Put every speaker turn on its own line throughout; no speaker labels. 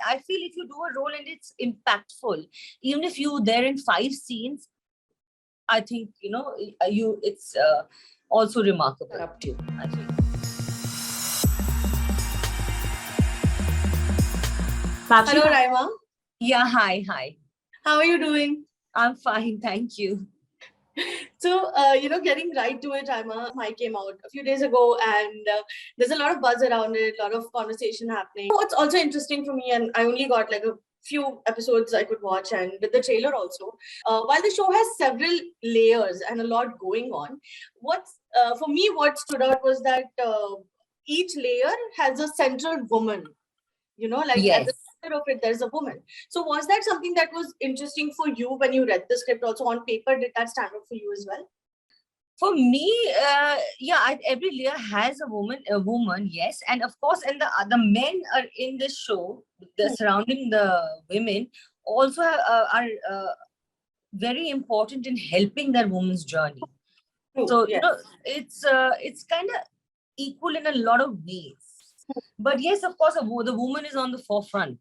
I feel if you do a role and it's impactful, even if you're there in 5 scenes, I think, it's also remarkable. Up to you, I think.
Hello, Raima.
Yeah, hi.
How are you doing?
I'm fine, thank you.
So, getting right to it, Raima, I came out a few days ago, and there's a lot of buzz around it, a lot of conversation happening. What's also interesting for me, and I only got like a few episodes I could watch, and with the trailer also, while the show has several layers and a lot going on, for me, what stood out was that each layer has a central woman. At the center of it, there's a woman. So was that something that was interesting for you when you read the script also on paper? Did that stand out for you as well?
For me, every layer has a woman, yes. And of course, and the men are in this show, surrounding the women, also are very important in helping their woman's journey. So, it's kind of equal in a lot of ways. But yes, of course, the woman is on the forefront.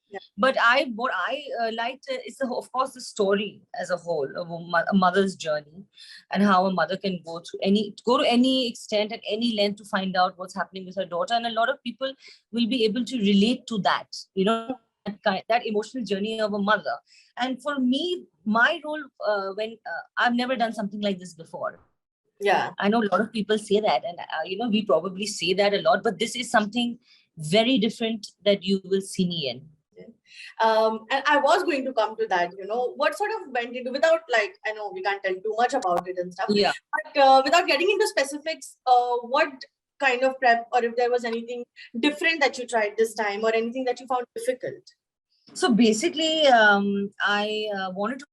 Yeah. But what I liked is, of course, the story as a whole of a mother's journey, and how a mother can go to any extent and any length to find out what's happening with her daughter. And a lot of people will be able to relate to that, that emotional journey of a mother. And for me, my role, when I've never done something like this before.
Yeah,
I know a lot of people say that, and we probably say that a lot, but this is something very different that you will see me in.
And I was going to come to that, what sort of went into, without, like, I know we can't tell too much about it and stuff, but without getting into specifics, what kind of prep, or if there was anything different that you tried this time, or anything that you found difficult?
So basically, I wanted to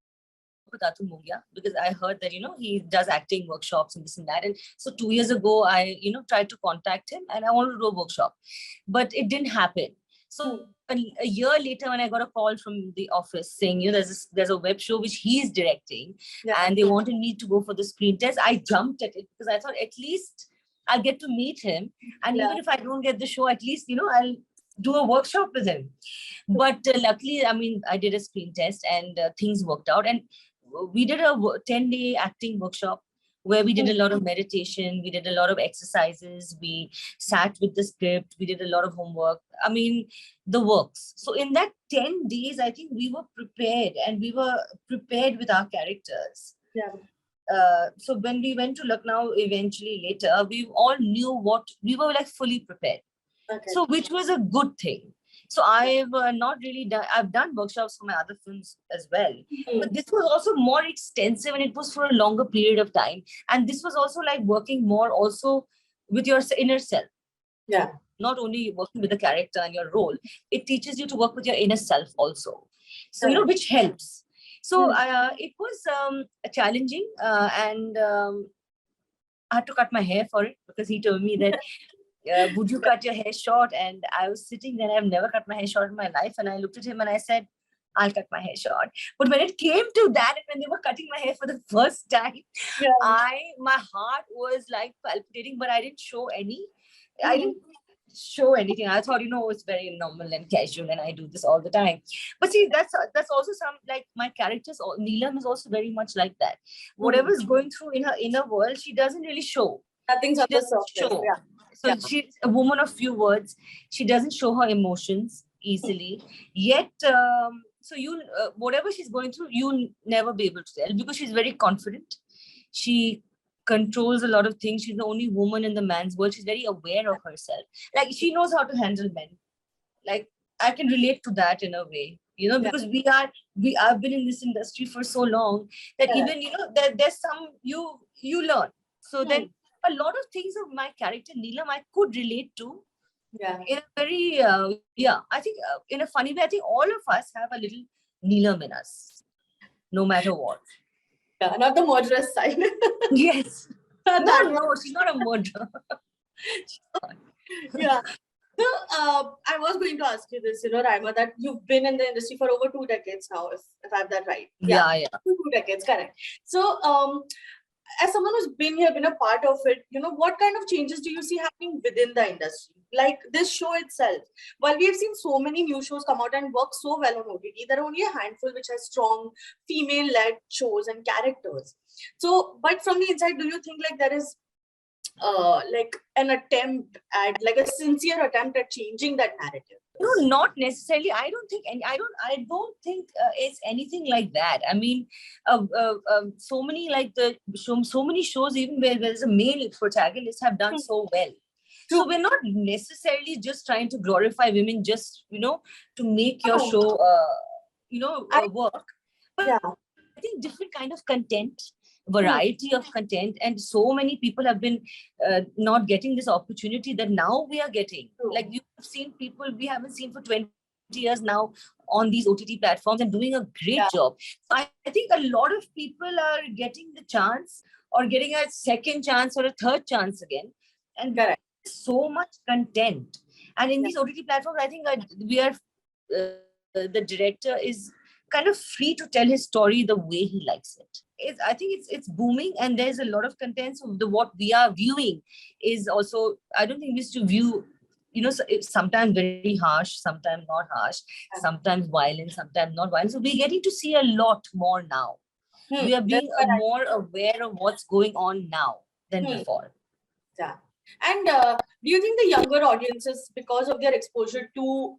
with Atul Mongia, because I heard that, he does acting workshops and this and that. And so 2 years ago, I, tried to contact him and I wanted to do a workshop, but it didn't happen. So a year later, when I got a call from the office saying, there's a web show which he is directing, and they wanted me to go for the screen test, I jumped at it because I thought at least I'll get to meet him. And even if I don't get the show, at least, I'll do a workshop with him. But luckily, I did a screen test and things worked out. And we did a 10-day acting workshop where we did a lot of meditation. We did a lot of exercises. We sat with the script. We did a lot of homework. The works. So in that 10 days, I think we were prepared, and we were prepared with our characters.
Yeah.
So when we went to Lucknow eventually later, we all knew we were like fully prepared. Okay. So which was a good thing. So I've not really done, I've done workshops for my other films as well. But this was also more extensive, and it was for a longer period of time. And this was also like working more also with your inner self.
Yeah.
Not only working with the character and your role, it teaches you to work with your inner self also. So, which helps. So it was challenging, and I had to cut my hair for it, because he told me that, would you cut your hair short? And I was sitting there, I've never cut my hair short in my life. And I looked at him and I said, I'll cut my hair short. But when it came to that, and when they were cutting my hair for the first time, my heart was like palpitating, but I didn't show any. I didn't show anything. I thought, it's very normal and casual, and I do this all the time. But see, that's also some, like, my characters, Neelam is also very much like that. Whatever's going through in her inner world, she doesn't really show.
Nothing's on the surface. Yeah.
So she's a woman of few words. She doesn't show her emotions easily. Yet, so whatever she's going through, you'll never be able to tell, because she's very confident. She controls a lot of things. She's the only woman in the man's world. She's very aware of herself. Like, she knows how to handle men. Like, I can relate to that in a way, because I've been in this industry for so long that even, there's some you learn. So then a lot of things of my character, Neelam, I could relate to.
Yeah.
In a very, I think in a funny way, I think all of us have a little Neelam in us, no matter what.
Yeah, not the murderous side.
Yes. No, she's not a murderer.
Yeah. So I was going to ask you this, Raima, that you've been in the industry for over 2 decades now, if I have that right.
Yeah.
2 decades, correct. So as someone who's been here, been a part of it, what kind of changes do you see happening within the industry? like this show itself, while we have seen so many new shows come out and work so well on OTT, there are only a handful which has strong female-led shows and characters. So, but from the inside, do you think like there is like an attempt at, like a sincere attempt at changing that narrative?
No, not necessarily. I don't think, and I don't think it's anything like that. I mean, so many like so many shows, even where there's a male protagonist, have done so well. So we're not necessarily just trying to glorify women, just to make your show, work. But
Yeah.
I think different kind of content, variety of content, and so many people have been not getting this opportunity that now we are getting. Like you've seen people we haven't seen for 20 years now on these OTT platforms and doing a great job. So I think a lot of people are getting the chance or getting a second chance or a third chance again. And
Correct.
So much content. And in these OTT platforms, I think we are, the director is kind of free to tell his story the way he likes it. I think it's booming, and there's a lot of content. So what we are viewing is also, I don't think we used to view, it's sometimes very harsh, sometimes not harsh, sometimes violent, sometimes not violent. So we're getting to see a lot more now. We are being more aware of what's going on now than before.
Yeah. And do you think the younger audiences, because of their exposure to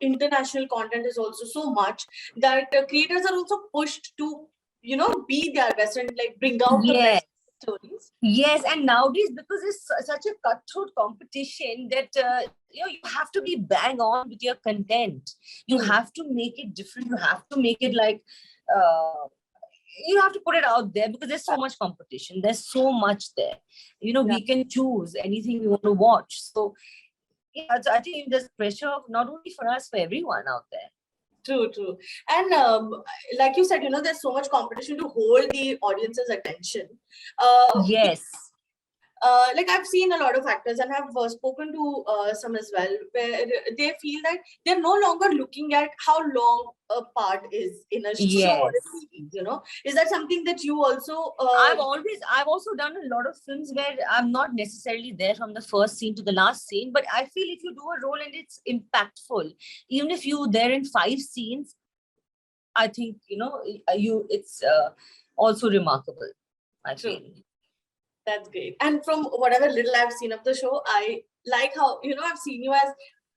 international content is also so much, that creators are also pushed to, be their best and like bring out the best stories?
Yes, and nowadays, because it's such a cutthroat competition that you have to be bang on with your content. You have to make it different. You have to make it like you have to put it out there, because there's so much competition. There's so much there. We can choose anything we want to watch. So I think there's pressure not only for us, for everyone out there.
True. And like you said, there's so much competition to hold the audience's attention.
Yes.
Like I've seen a lot of actors and have spoken to some as well, where they feel that they're no longer looking at how long a part is in a show or a series, Is that something that you also
I've also done a lot of films where I'm not necessarily there from the first scene to the last scene, but I feel if you do a role and it's impactful, even if you're there in 5 scenes, I think it's also remarkable, I feel.
That's great. And from whatever little I've seen of the show, I like how, I've seen you as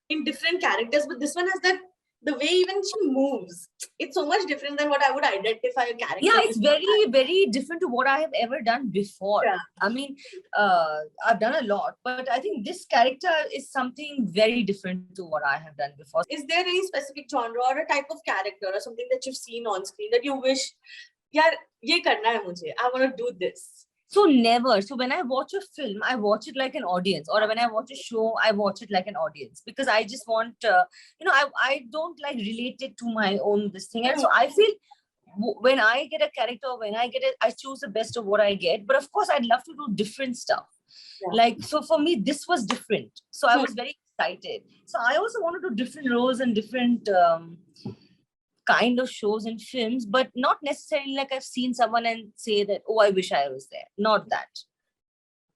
in different characters, but this one has that, the way even she moves, it's so much different than what I would identify a character.
Yeah, it's very, very different to what I have ever done before. Yeah. I mean, I've done a lot, but I think this character is something very different to what I have done before.
Is there any specific genre or a type of character or something that you've seen on screen that you wish, yaar, ye karna hai mujhe, I want to do this?
So never. So when I watch a film, I watch it like an audience, or when I watch a show, I watch it like an audience, because I just want, I don't like relate it to my own this thing. And so I feel when I get a character, I choose the best of what I get. But of course, I'd love to do different stuff. Like, so for me, this was different. So I was very excited. So I also want to do different roles and different kind of shows and films, but not necessarily like I've seen someone and say that, oh, I wish I was there. Not that.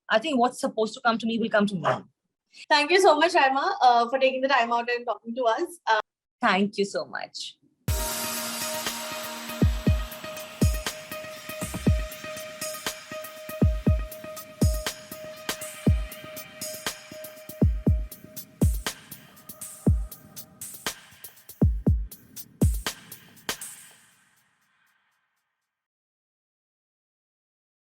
I think what's supposed to come to me will come to me.
Thank you so much, Arma, for taking the time out and talking to us.
Thank you so much.